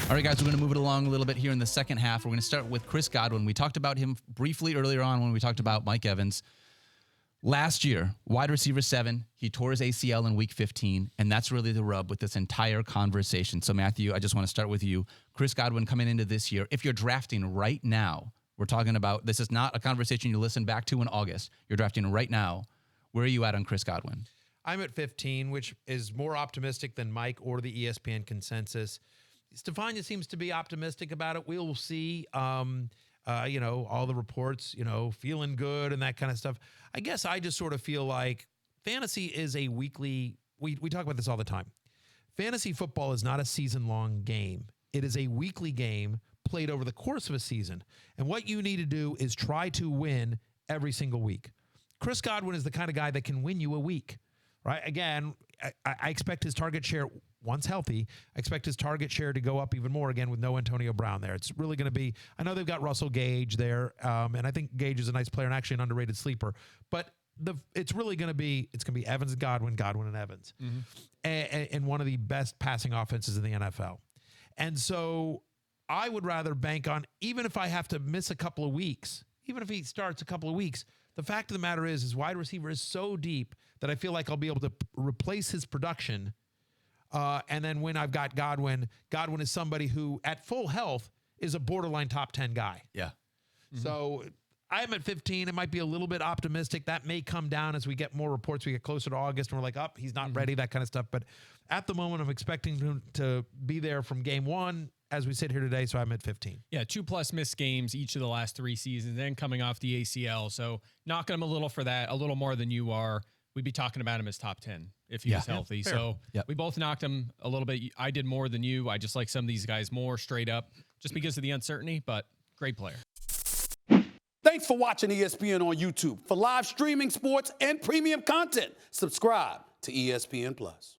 All right, guys, we're going to move it along a little bit here in the second half. We're going to start with Chris Godwin. We talked about him briefly earlier on when we talked about Mike Evans. Last year, wide receiver 7, he tore his ACL in week 15, and that's really the rub with this entire conversation. So, Matthew, I just want to start with you. Chris Godwin coming into this year, if you're drafting right now, we're talking about, this is not a conversation you listen back to in August. You're drafting right now. Where are you at on Chris Godwin? I'm at 15, which is more optimistic than Mike or the ESPN consensus. Stefania seems to be optimistic about it. We'll see. All the reports, feeling good and that kind of stuff. I guess I just sort of feel like fantasy is a weekly, we talk about this all the time. Fantasy football is not a season-long game. It is a weekly game played over the course of a season. And what you need to do is try to win every single week. Chris Godwin is the kind of guy that can win you a week, right? Again, I expect his target share, once healthy, I expect his target share to go up even more again with no Antonio Brown there. It's really going to be, I know they've got Russell Gage there, and I think Gage is a nice player and actually an underrated sleeper, but it's really going to be, Evans and Godwin and Evans, and one of the best passing offenses in the NFL. And so I would rather bank on, even if I have to miss a couple of weeks, even if he starts a couple of weeks, the fact of the matter is his wide receiver is so deep that I feel like I'll be able to replace his production. And then when I've got Godwin is somebody who, at full health, is a borderline top 10 guy. Yeah. So I'm at 15. It might be a little bit optimistic. That may come down as we get more reports. We get closer to August, and we're like, he's not ready, that kind of stuff. But at the moment, I'm expecting him to be there from game one as we sit here today, so I'm at 15. Yeah, 2+ missed games each of the last 3 seasons, then coming off the ACL. So knocking him a little for that, a little more than you are. We'd be talking about him as top 10 if he was healthy. So we both knocked him a little bit. I did more than you. I just like some of these guys more straight up just because of the uncertainty, but great player. Thanks for watching ESPN on YouTube. For live streaming sports and premium content, subscribe to ESPN+.